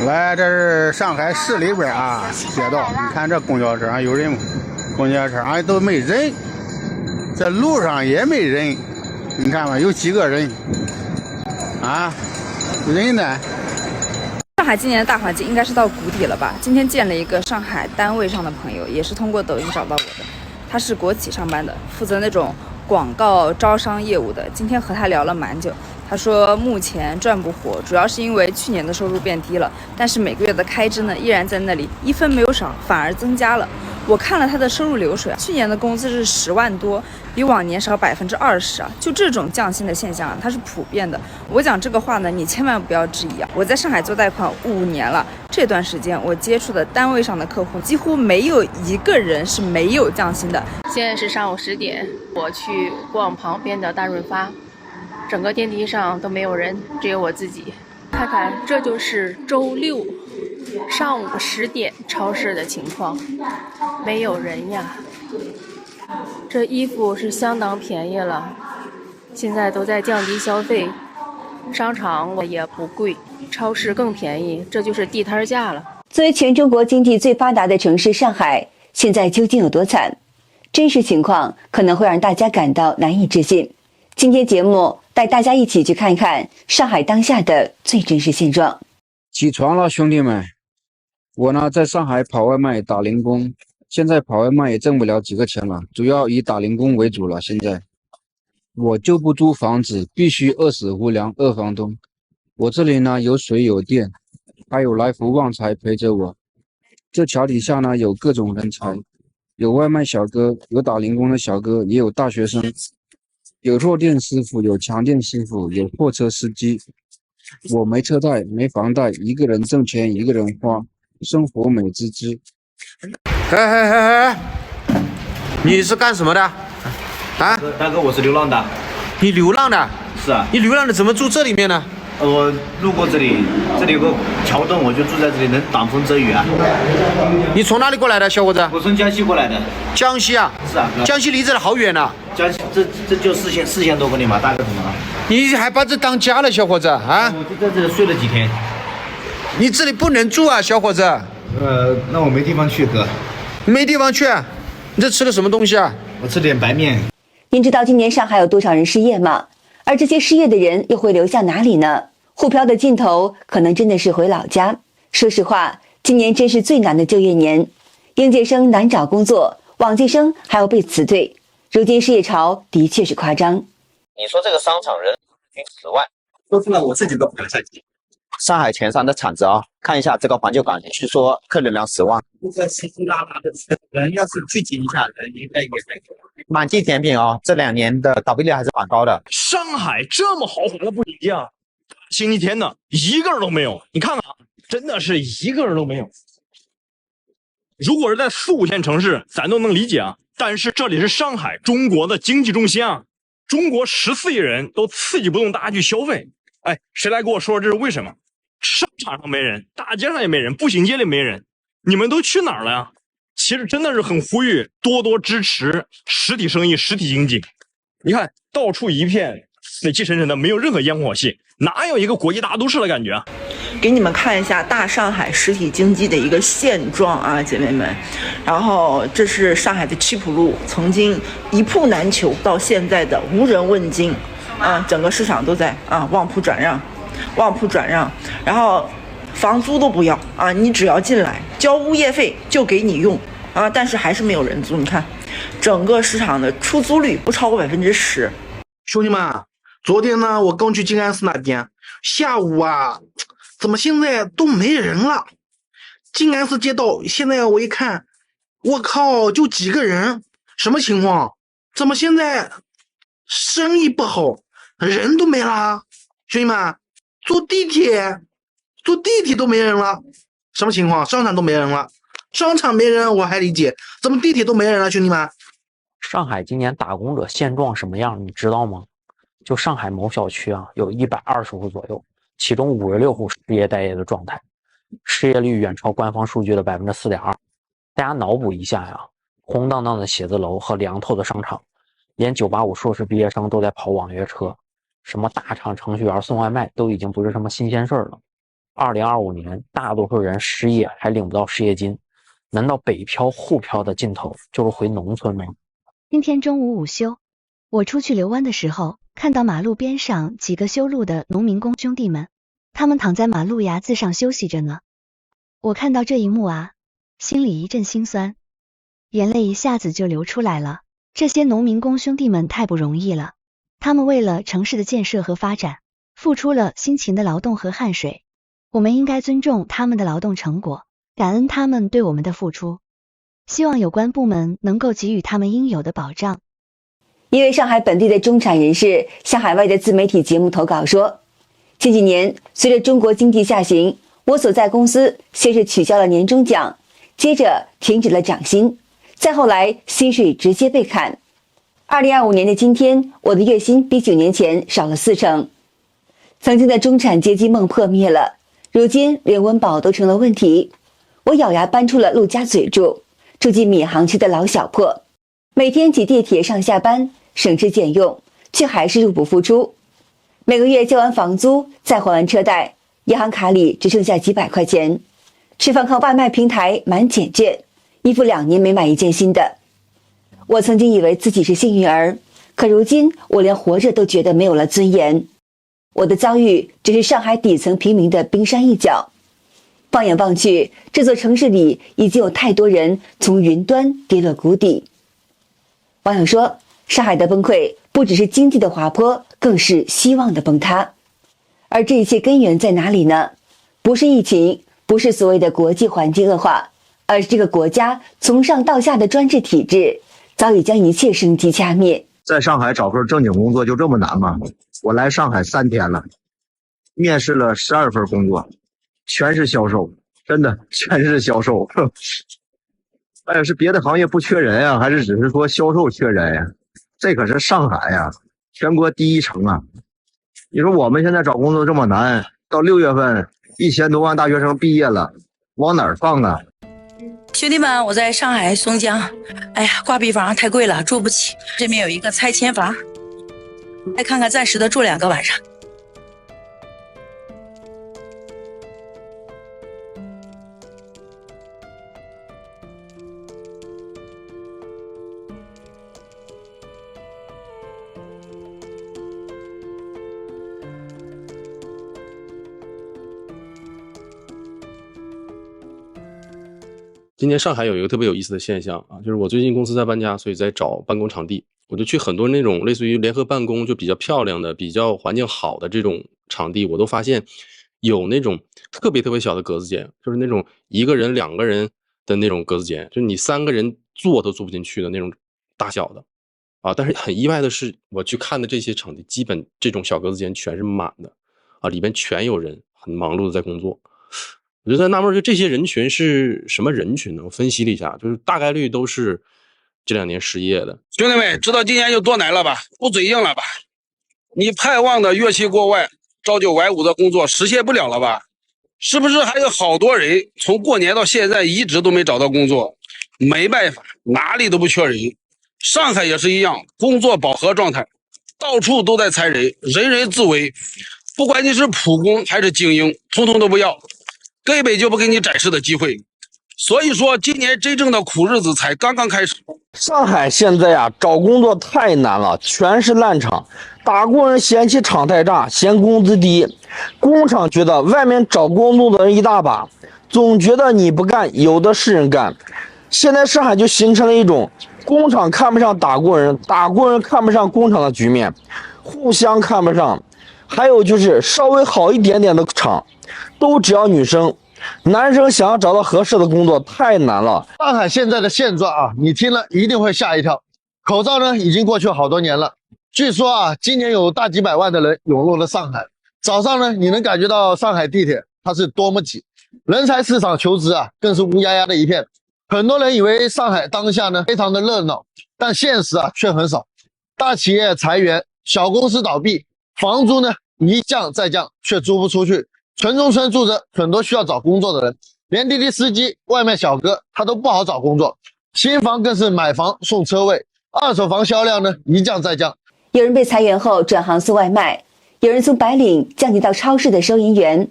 来，这是上海市里边啊，街道，你看这公交车上有人吗？公交车上都没人，这路上也没人，你看吧，有几个人啊？人呢？上海今年的大环境应该是到谷底了吧？今天见了一个上海单位上的朋友，也是通过抖音找到我的，他是国企上班的，负责那种广告招商业务的。今天和他聊了蛮久。他说目前赚不活，主要是因为去年的收入变低了，但是每个月的开支呢依然在那里，一分没有少，反而增加了。我看了他的收入流水，去年的工资是10万多，比往年少20%啊！就这种降薪的现象啊，它是普遍的。我讲这个话呢，你千万不要质疑啊！我在上海做贷款5年了，这段时间我接触的单位上的客户，几乎没有一个人是没有降薪的。现在是上午10点，我去逛旁边的大润发。整个电梯上都没有人，只有我自己。看看，这就是周六上午10点超市的情况，没有人呀。这衣服是相当便宜了，现在都在降低消费，商场也不贵，超市更便宜，这就是地摊价了。作为全中国经济最发达的城市上海，现在究竟有多惨？真实情况可能会让大家感到难以置信。今天节目带大家一起去看一看上海当下的最真实现状。起床了，兄弟们！我呢，在上海跑外卖打零工，现在跑外卖也挣不了几个钱了，主要以打零工为主了。现在我就不租房子，必须饿死无良二房东。我这里呢有水有电，还有来福旺财陪着我。这桥底下呢有各种人才，有外卖小哥，有打零工的小哥，也有大学生。有弱电师傅，有强电师傅，有货车司机。我没车贷，没房贷，一个人挣钱一个人花，生活美滋滋。哎，你是干什么的？啊，大哥，我是流浪的。你流浪的？是啊。你流浪的怎么住这里面呢？我路过这里，这里有个桥洞，我就住在这里，能挡风遮雨啊。你从哪里过来的，小伙子？我从江西过来的。江西啊？是啊。江西离这里好远呐。江西这就4000多公里嘛，大概怎么了？你还把这当家了，小伙子啊？我就在这里睡了几天。你这里不能住啊，小伙子。那我没地方去，哥。没地方去？你这吃了什么东西啊？我吃点白面。您知道今年上海有多少人失业吗？而这些失业的人又会流向哪里呢？沪漂的尽头可能真的是回老家。说实话，今年真是最难的就业年，应届生难找工作，往届生还要被辞退。如今失业潮的确是夸张。你说这个商场人均10万，说出来我自己都不敢相信。上海前三的产值啊，看一下这个环球港，据说客流量10万。这个稀稀拉拉的人，要是聚集一下人，应该也还可以。满地甜品哦，这2年的倒闭率还是蛮高的。上海这么豪华的步行街啊，星期天呢一个人都没有。你看看啊，真的是一个人都没有。如果是在4、5线城市，咱都能理解啊。但是这里是上海，中国的经济中心啊，中国14亿人都刺激不动大家去消费。哎，谁来给我说这是为什么？商场上没人，大街上也没人，步行街里没人，你们都去哪儿了呀？其实真的是很呼吁多多支持实体生意、实体经济。你看，到处一片死气沉沉的，没有任何烟火气，哪有一个国际大都市的感觉啊？给你们看一下大上海实体经济的一个现状啊，姐妹们。然后这是上海的七浦路，曾经一铺难求，到现在的无人问津啊，整个市场都在旺铺转让，旺铺转让，然后房租都不要啊，你只要进来交物业费就给你用啊，但是还是没有人租。你看，整个市场的出租率不超过10%。兄弟们，昨天呢，我刚去静安寺那边，下午啊，怎么现在都没人了？静安寺街道现在我一看，我靠，就几个人，什么情况？怎么现在生意不好，人都没了？兄弟们，坐地铁都没人了，什么情况？商场都没人了，商场没人我还理解，怎么地铁都没人了？兄弟们，上海今年打工者现状什么样，你知道吗？就上海某小区啊，有120户左右，其中56户失业待业的状态，失业率远超官方数据的4.2%。大家脑补一下呀，空荡荡的写字楼和凉透的商场，连985硕士毕业生都在跑网约车，什么大厂程序员送外卖都已经不是什么新鲜事儿了。2025年大多数人失业还领不到失业金，难道北漂沪漂的尽头就是回农村吗？今天中午午休，我出去遛弯的时候，看到马路边上几个修路的农民工兄弟们，他们躺在马路牙子上休息着呢。我看到这一幕啊，心里一阵心酸，眼泪一下子就流出来了。这些农民工兄弟们太不容易了，他们为了城市的建设和发展，付出了辛勤的劳动和汗水，我们应该尊重他们的劳动成果，感恩他们对我们的付出，希望有关部门能够给予他们应有的保障。一位上海本地的中产人士向海外的自媒体节目投稿说，近几年随着中国经济下行，我所在公司先是取消了年终奖，接着停止了涨薪，再后来薪水直接被砍。2025年的今天，我的月薪比9年前少了40%。曾经的中产阶级梦破灭了，如今连温饱都成了问题。我咬牙搬出了陆家嘴住进闵行区的老小破，每天挤地铁上下班，省吃俭用，却还是入不敷出。每个月交完房租，再还完车贷，银行卡里只剩下几百块钱。吃饭靠外卖平台满减券，衣服2年没买一件新的。我曾经以为自己是幸运儿，可如今我连活着都觉得没有了尊严。我的遭遇只是上海底层平民的冰山一角。放眼望去，这座城市里已经有太多人从云端跌落谷底。网友说，上海的崩溃不只是经济的滑坡，更是希望的崩塌。而这一切根源在哪里呢？不是疫情，不是所谓的国际环境恶化，而是这个国家从上到下的专制体制早已将一切生机掐灭。在上海找份正经工作就这么难吗？我来上海3天了，面试了12份工作，全是销售，真的全是销售。哎呀，是别的行业不缺人呀，还是只是说销售缺人呀？这可是上海呀，全国第1城啊！你说我们现在找工作这么难，到6月份1000多万大学生毕业了，往哪儿放啊？兄弟们，我在上海松江，哎呀，挂壁房太贵了，住不起。这边有一个拆迁房，来看看，暂时的住2个晚上。今年上海有一个特别有意思的现象啊，就是我最近公司在搬家，所以在找办公场地，我就去很多那种类似于联合办公，就比较漂亮的、比较环境好的这种场地，我都发现有那种特别小的格子间，就是那种1个人、2个人的那种格子间，就是你3个人坐都坐不进去的那种大小的啊。但是很意外的是，我去看的这些场地，基本这种小格子间全是满的啊，里边全有人很忙碌的在工作。我就在纳闷，就这些人群是什么人群呢？我分析了一下，就是大概率都是这2年失业的。兄弟们，知道今年有多难了吧？不嘴硬了吧？你盼望的乐器过外、朝9晚5的工作实现不了了吧？是不是还有好多人从过年到现在一直都没找到工作？没办法，哪里都不缺人。上海也是一样，工作饱和状态，到处都在裁人，人人自危。不管你是普工还是精英，统统都不要。根本就不给你展示的机会，所以说今年真正的苦日子才刚刚开始。上海现在呀，找工作太难了，全是烂厂，打工人嫌弃厂太炸，嫌工资低，工厂觉得外面找工作的人一大把，总觉得你不干，有的是人干。现在上海就形成了一种工厂看不上打工人，打工人看不上工厂的局面，互相看不上。还有就是稍微好一点点的厂都只要女生，男生想要找到合适的工作太难了。上海现在的现状啊，你听了一定会吓一跳。口罩呢已经过去好多年了，据说啊，今年有大几百万的人涌入了上海。早上呢，你能感觉到上海地铁它是多么挤，人才市场求职啊更是乌压压的一片。很多人以为上海当下呢非常的热闹，但现实啊却很少。大企业裁员，小公司倒闭，房租呢一降再降，却租不出去。城中村住着很多需要找工作的人，连滴滴司机、外卖小哥他都不好找工作。新房更是买房送车位，二手房销量呢一降再降。有人被裁员后转行送外卖，有人从白领降级到超市的收银员，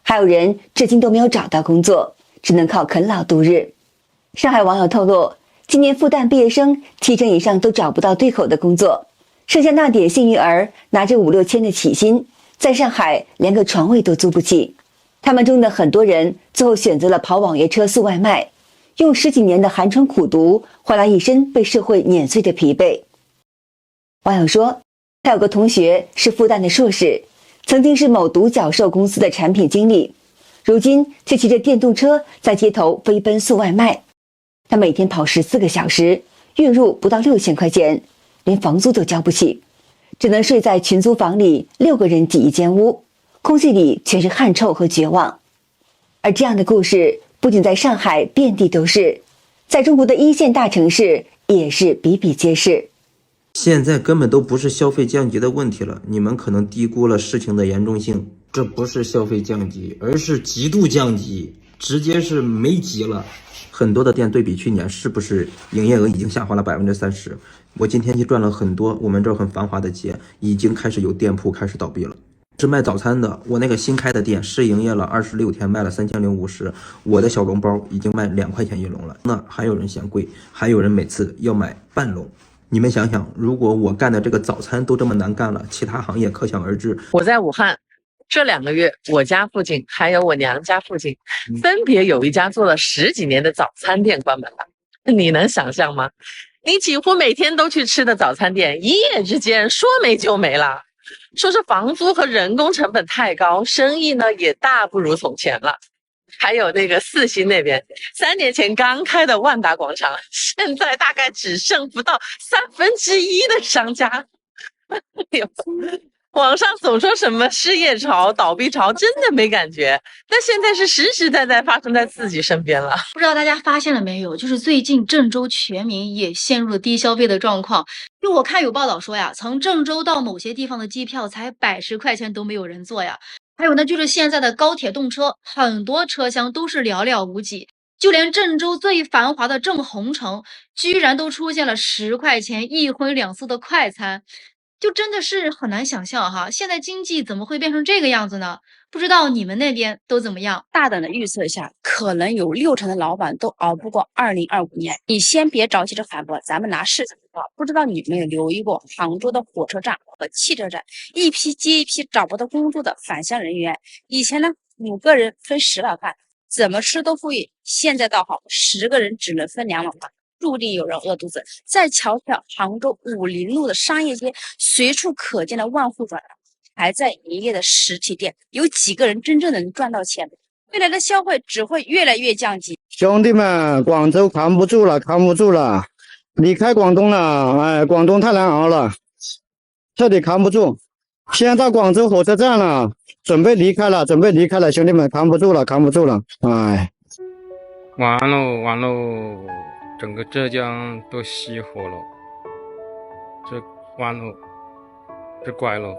还有人至今都没有找到工作，只能靠啃老度日。上海网友透露，今年复旦毕业生70%以上都找不到对口的工作，剩下那点幸运儿拿着5、6千的起薪，在上海连个床位都租不起。他们中的很多人最后选择了跑网约车送外卖，用10几年的寒窗苦读换来一身被社会碾碎的疲惫。网友说，他有个同学是复旦的硕士，曾经是某独角兽公司的产品经理，如今却骑着电动车在街头飞奔送外卖。他每天跑14个小时，月入不到6000块钱，连房租都交不起，只能睡在群租房里，6个人挤一间屋，空气里全是汗臭和绝望。而这样的故事不仅在上海遍地都是，在中国的1线大城市也是比比皆是。现在根本都不是消费降级的问题了，你们可能低估了事情的严重性。这不是消费降级，而是极度降级，直接是没级了。很多的店对比去年是不是营业额已经下滑了30%？我今天去转了很多我们这儿很繁华的街，已经开始有店铺开始倒闭了。是卖早餐的，我那个新开的店试营业了26天，卖了3050，我的小笼包已经卖2块钱一笼了。那还有人嫌贵，还有人每次要买半笼。你们想想，如果我干的这个早餐都这么难干了，其他行业可想而知。我在武汉这2个月，我家附近还有我娘家附近，分别有一家做了10几年的早餐店关门了。你能想象吗？你几乎每天都去吃的早餐店，一夜之间说没就没了。说是房租和人工成本太高，生意呢也大不如从前了。还有那个4星那边，3年前刚开的万达广场，现在大概只剩不到1/3的商家。网上总说什么失业潮、倒闭潮，真的没感觉。但现在是实实在在发生在自己身边了。不知道大家发现了没有，就是最近郑州全民也陷入了低消费的状况。就我看有报道说呀，从郑州到某些地方的机票才110块钱都没有人坐呀。还有呢，就是现在的高铁动车，很多车厢都是寥寥无几。就连郑州最繁华的正红城，居然都出现了10块钱1荤2素的快餐。就真的是很难想象哈，现在经济怎么会变成这个样子呢？不知道你们那边都怎么样？大胆的预测一下，可能有60%的老板都熬不过2025年。你先别着急着反驳，咱们拿事实说，不知道你们有留意过杭州的火车站和汽车站，一批接一批找不到工作的返乡人员。以前呢，5个人分10碗饭，怎么吃都富裕。现在倒好，10个人只能分2碗饭。注定有人饿肚子。再瞧瞧杭州武林路的商业街，随处可见的万户转让，还在营业的实体店，有几个人真正能赚到钱？未来的消费只会越来越降级。兄弟们，广州扛不住了，扛不住了，离开广东了，哎，广东太难熬了，彻底扛不住。现在到广州火车站了，准备离开了，兄弟们，扛不住了，扛不住了，哎，完喽，整个浙江都熄火了，这完喽，这怪喽。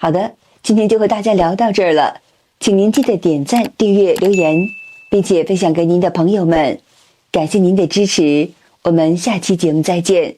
好的，今天就和大家聊到这儿了，请您记得点赞、订阅、留言，并且分享给您的朋友们，感谢您的支持，我们下期节目再见。